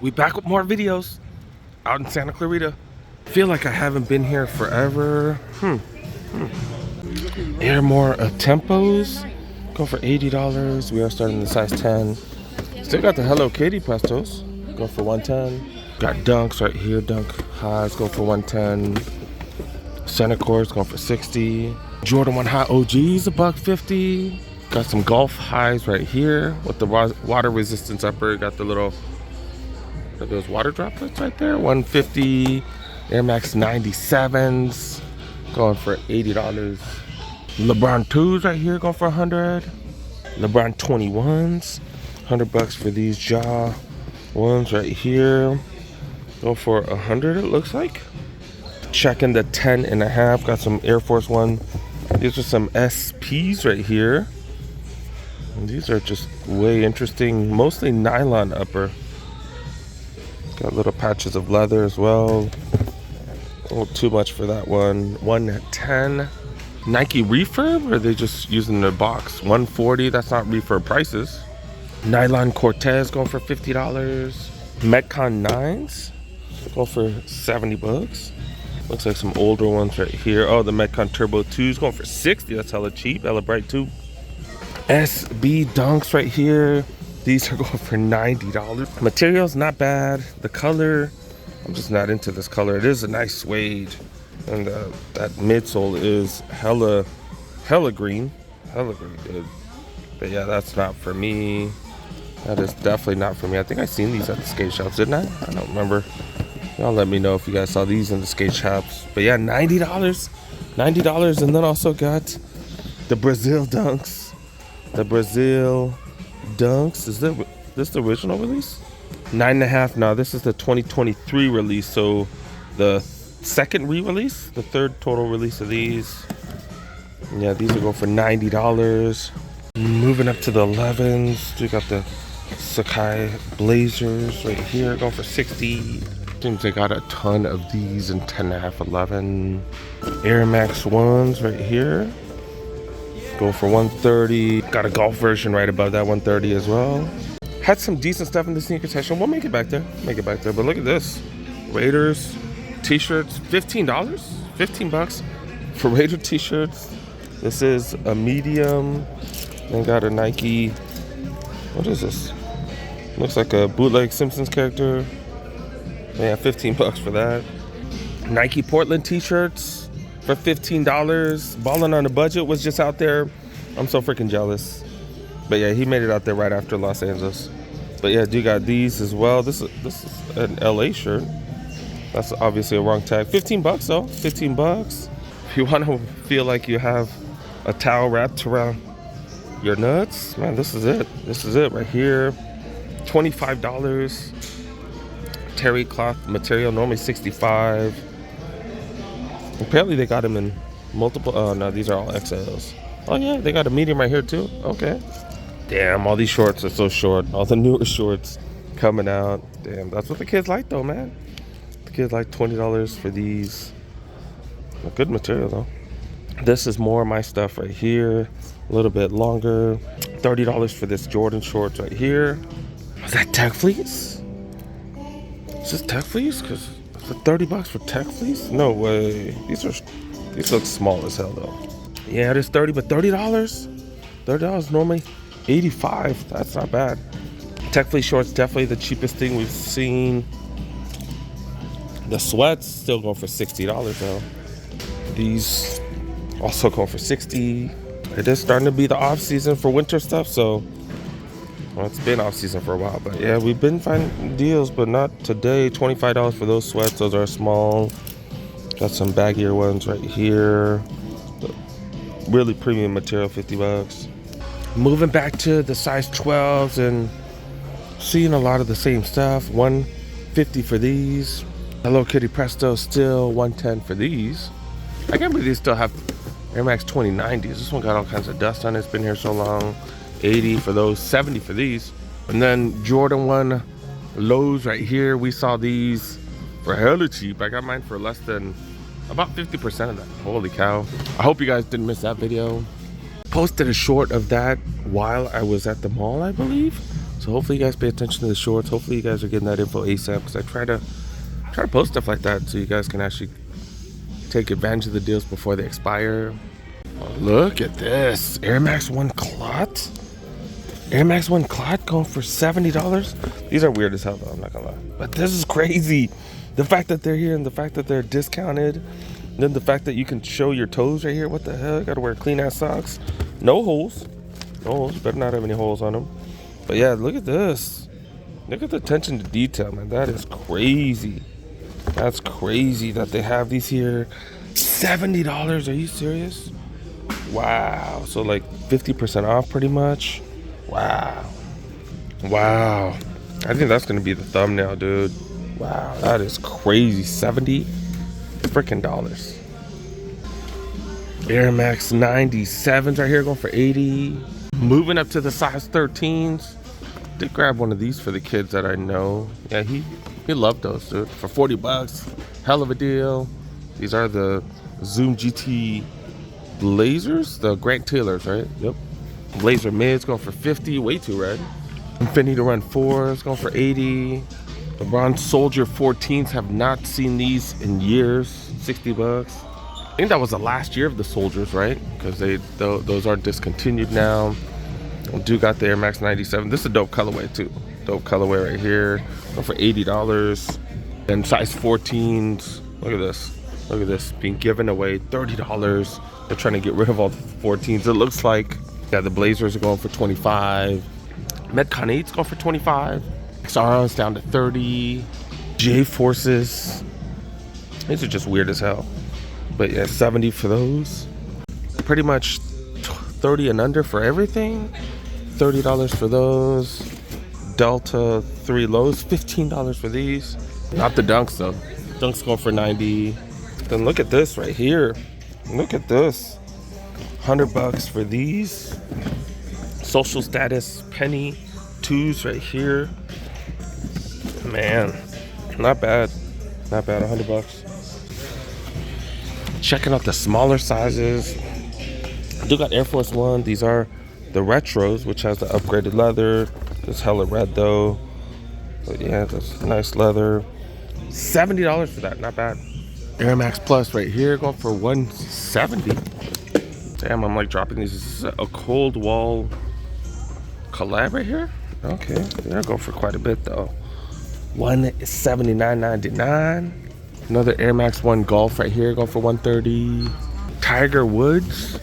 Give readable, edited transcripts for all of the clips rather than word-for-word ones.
We back with more videos out in Santa Clarita. Feel like I haven't been here forever. Here more tempos. Go for $80. We are starting the size 10. Still got the Hello Kitty Prestos. Go for 110. Got Dunks right here. Dunk highs go for 110. Center Courts going for 60. Jordan 1 High OGs $150. Got some golf highs right here with the water resistance upper. Got the little those water droplets right there. 150. Air Max 97s going for $80. LeBron 2s right here going for 100. LeBron 21s, $100 for these jaw ones right here. Go for 100 it looks like. Checking the 10.5. Got some Air Force One. These are some SPs right here. And these are just way interesting. Mostly nylon upper. Got little patches of leather as well. A little too much for that one. 110. Nike refurb, or are they just using their box? 140. That's not refurb prices. Nylon Cortez going for $50. Metcon 9s go for $70. Looks like some older ones right here. Oh, the Metcon Turbo 2s going for $60. That's hella cheap. Hella bright too. SB Dunks right here. These are going for $90. Material's not bad. The color, I'm just not into this color. It is a nice suede. And that midsole is hella green. Hella green, dude. But yeah, that's not for me. That is definitely not for me. I think I seen these at the skate shops, didn't I? I don't remember. Y'all let me know if you guys saw these in the skate shops. But yeah, $90. $90. And then also got the Brazil Dunks. The Brazil Dunks. Is this the original release? 9.5. No, this is the 2023 release. So the second re-release, the third total release of these. Yeah, these will go for $90. Moving up to the 11s, we got the Sakai Blazers right here, going for $60. Seems they got a ton of these in 10.5, 11. Air Max 1s right here, go for $130. Got a golf version right above that, $130 as well. Had some decent stuff in the sneaker section. We'll make it back there. But look at this. Raiders t-shirts, $15. $15 for Raider t-shirts. This is a medium. Then got a Nike. What is this? Looks like a bootleg Simpsons character. Yeah, $15 for that. Nike Portland t-shirts for $15. Ballinonabudget was just out there. I'm so freaking jealous. But yeah, he made it out there right after Los Angeles. But yeah, dude got these as well. This is an LA shirt. That's obviously a wrong tag. $15 though. $15. If you want to feel like you have a towel wrapped around your nuts, man, this is it. This is it right here. $25. Terry cloth material, normally $65. Apparently they got them in multiple. Oh no, these are all XLs. Oh yeah, they got a medium right here too. Okay. Damn, all these shorts are so short. All the newer shorts coming out. Damn, that's what the kids like though, man. The kids like $20 for these. A good material though. This is more of my stuff right here. A little bit longer. $30 for this Jordan shorts right here. Is that Tech Fleece? Is this Tech Fleece? Cause for $30 for Tech Fleece? No way. These look small as hell though. Yeah, it is 30, but $30. $30 normally $85. That's not bad. Tech Fleece shorts definitely the cheapest thing we've seen. The sweats still going for $60 though. These also going for $60. It is starting to be the off season for winter stuff, so well, it's been off season for a while. But yeah, we've been finding deals, but not today. $25 for those sweats. Those are small. Got some baggier ones right here. Really premium material, $50. Moving back to the size 12s and seeing a lot of the same stuff. $150 for these. Hello Kitty Presto still $110 for these. I can't believe they still have Air Max 2090s. This one got all kinds of dust on it. It's been here so long. $80 for those, $70 for these. And then Jordan 1 lows right here. We saw these for hella cheap. I got mine for less than about 50% of that. Holy cow. I hope you guys didn't miss that video. Posted a short of that while I was at the mall, I believe. So hopefully you guys pay attention to the shorts. Hopefully you guys are getting that info ASAP, because I try to post stuff like that so you guys can actually take advantage of the deals before they expire. Oh, look at this Air Max 1 clot. Air Max 1 clot going for $70. These are weird as hell though, I'm not gonna lie. But this is crazy. The fact that they're here and the fact that they're discounted. And then the fact that you can show your toes right here. What the hell? You gotta wear clean ass socks. No holes. No holes. Better not have any holes on them. But yeah, look at this. Look at the attention to detail, man. That is crazy. That's crazy that they have these here. $70. Are you serious? Wow. So like 50% off pretty much. Wow. Wow. I think that's gonna be the thumbnail, dude. Wow, that is crazy. 70 freaking dollars. Air Max 97s right here going for 80. Moving up to the size 13s. Did grab one of these for the kids that I know. Yeah, he loved those, dude. For 40 bucks. Hell of a deal. These are the Zoom GT Blazers, the Grant Taylors, right? Yep. Blazer mids going for 50, way too red. Infinity to Run 4s going for 80. LeBron Soldier 14s, have not seen these in years. 60 bucks. I think that was the last year of the Soldiers, right? Because those are discontinued now. Do got the Air Max 97. This is a dope colorway too. Dope colorway right here. Going for $80. And size 14s. Look at this. Look at this. Being given away $30. They're trying to get rid of all the 14s. It looks like. Yeah, the Blazers are going for 25. Metcon 8's going for 25. XR's down to 30. J-Forces. These are just weird as hell. But yeah, 70 for those. Pretty much 30 and under for everything. $30 for those. Delta 3 lows, $15 for these. Not the Dunks though. Dunks going for 90. Then look at this right here. Look at this. 100 bucks for these. Social Status Penny 2s right here. Man, not bad. Not bad, 100 bucks. Checking out the smaller sizes. I do got Air Force One. These are the retros, which has the upgraded leather. It's hella red though. But yeah, that's nice leather. $70 for that, not bad. Air Max Plus right here, going for $170. Damn, I'm like dropping these. This is a cold wall collab right here. Okay, they're going for quite a bit though. $179.99. Another Air Max 1 Golf right here, going for $130. Tiger Woods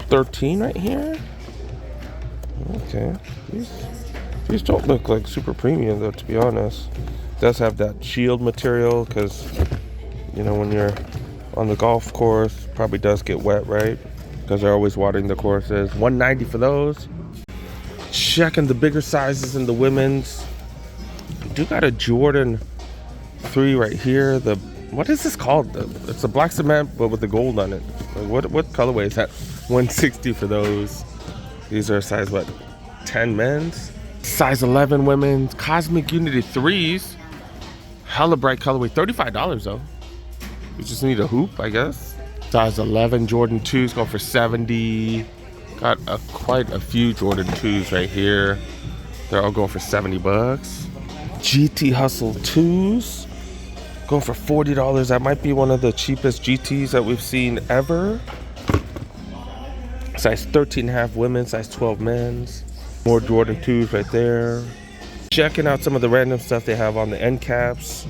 13 right here. Okay, these don't look like super premium though, to be honest. It does have that shield material because, you know, when you're on the golf course, probably does get wet, right? Because they're always watering the courses. $190 for those. Checking the bigger sizes in the women's. Do got a Jordan 3 right here. The what is this called? It's a black cement but with the gold on it. Like what colorway is that? $160 for those. These are size what? 10 men's. Size 11 women's. Cosmic Unity 3s. Hella bright colorway. $35 though. You just need a hoop, I guess. Size 11 Jordan 2s going for $70. Got quite a few Jordan 2s right here. They're all going for 70 bucks. GT Hustle 2s going for $40. That might be one of the cheapest GTs that we've seen ever. Size 13.5 women, size 12 men's. More Jordan 2s right there. Checking out some of the random stuff they have on the end caps.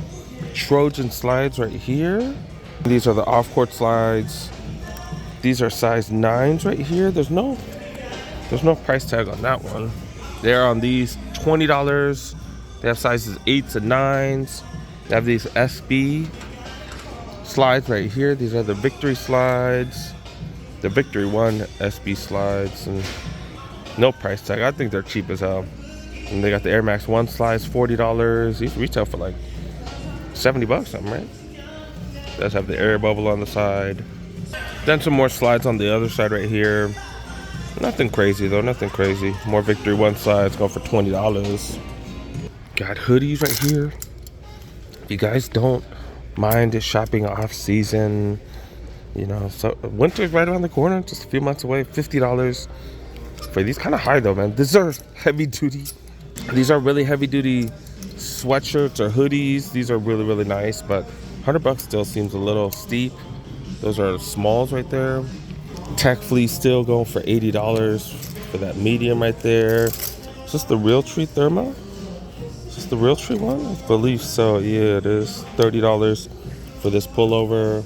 Trojan slides right here. These are the off-court slides. These are size 9s right here. There's no price tag on that one. They're on these $20. They have sizes 8s and 9s. They have these SB slides right here. These are the Victory slides. The Victory 1 SB slides. And no price tag. I think they're cheap as hell. And they got the Air Max 1 slides, $40. These retail for like 70 bucks something, right? Does have the air bubble on the side. Then some more slides on the other side right here. Nothing crazy though, nothing crazy. More Victory 1 slides going for $20. Got hoodies right here. If you guys don't mind shopping off season, you know, so winter's right around the corner, just a few months away. $50. For these kind of high though, man. These are heavy duty. These are really heavy duty sweatshirts or hoodies. These are really, really nice, but 100 bucks still seems a little steep. Those are smalls right there. Tech Fleece still going for $80 for that medium right there. Is this the Realtree Therma? Is this the Realtree one? I believe so. Yeah, it is. $30 for this pullover.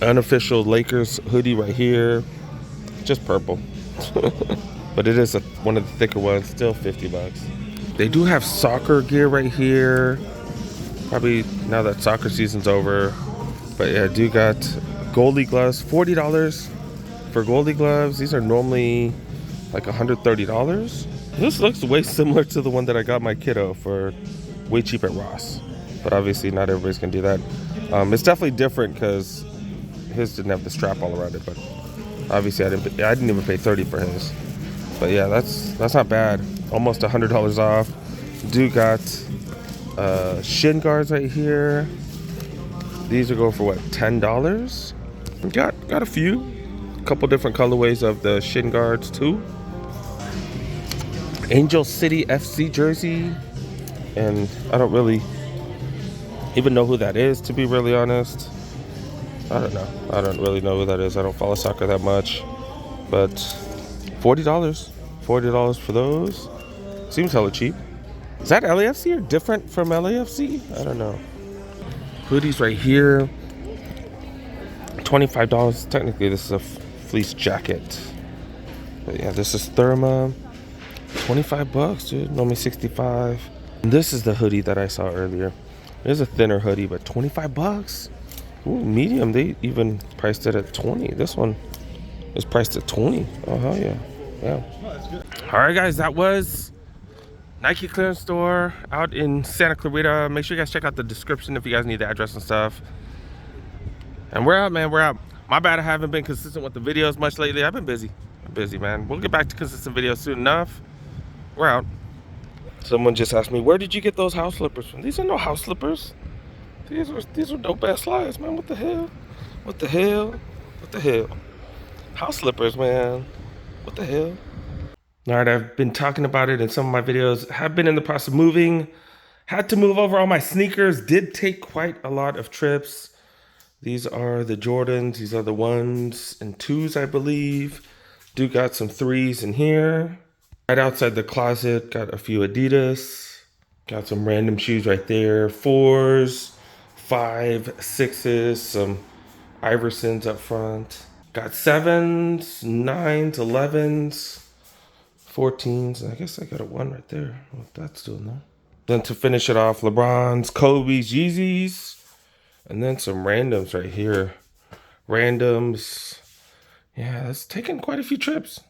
Unofficial Lakers hoodie right here. Just purple. But it is one of the thicker ones. Still 50 bucks. They do have soccer gear right here. Probably now that soccer season's over. But yeah, I do got Goldie gloves. $40 for Goldie gloves. These are normally like $130. This looks way similar to the one that I got my kiddo for way cheap at Ross. But obviously not everybody's gonna do that. It's definitely different because his didn't have the strap all around it. But obviously I didn't even pay 30 for his. But yeah, that's not bad. Almost $100 off. Do got shin guards right here. These are going for what, $10? Got a few. Couple different colorways of the shin guards too. Angel City FC jersey, and I don't really even know who that is, to be really honest. I don't know. I don't really know who that is. I don't follow soccer that much, but $40 for those. Seems hella cheap. Is that LAFC or different from LAFC? I don't know. Hoodies right here, $25. Technically this is a fleece jacket, but yeah, this is Therma. 25 bucks, dude. Normally 65. And this is the hoodie that I saw earlier. It is a thinner hoodie, but 25 bucks. Ooh, medium. They even priced it at 20. This one is priced at 20. Oh hell yeah. Yeah. All right, guys, that was Nike clearance store out in Santa Clarita. Make sure you guys check out the description if you guys need the address and stuff. And we're out, man. We're out. My bad, I haven't been consistent with the videos much lately. I've been busy. I'm busy, man. We'll get back to consistent videos soon enough. We're out. Someone just asked me, where did you get those house slippers from? These are no house slippers. These are dope ass slides, man. What the hell? What the hell? What the hell? House slippers, man. What the hell? All right, I've been talking about it in some of my videos. Have been in the process of moving. Had to move over all my sneakers. Did take quite a lot of trips. These are the Jordans. These are the 1s and 2s, I believe. Do got some 3s in here. Right outside the closet, got a few Adidas. Got some random shoes right there. 4s, 5, 6s, some Iversons up front. Got 7s, 9s, 11s, 14s. I guess I got a 1 right there. What that's doing though. Then to finish it off, LeBron's, Kobe's, Yeezys, and then some randoms right here. Randoms. Yeah, that's taking quite a few trips.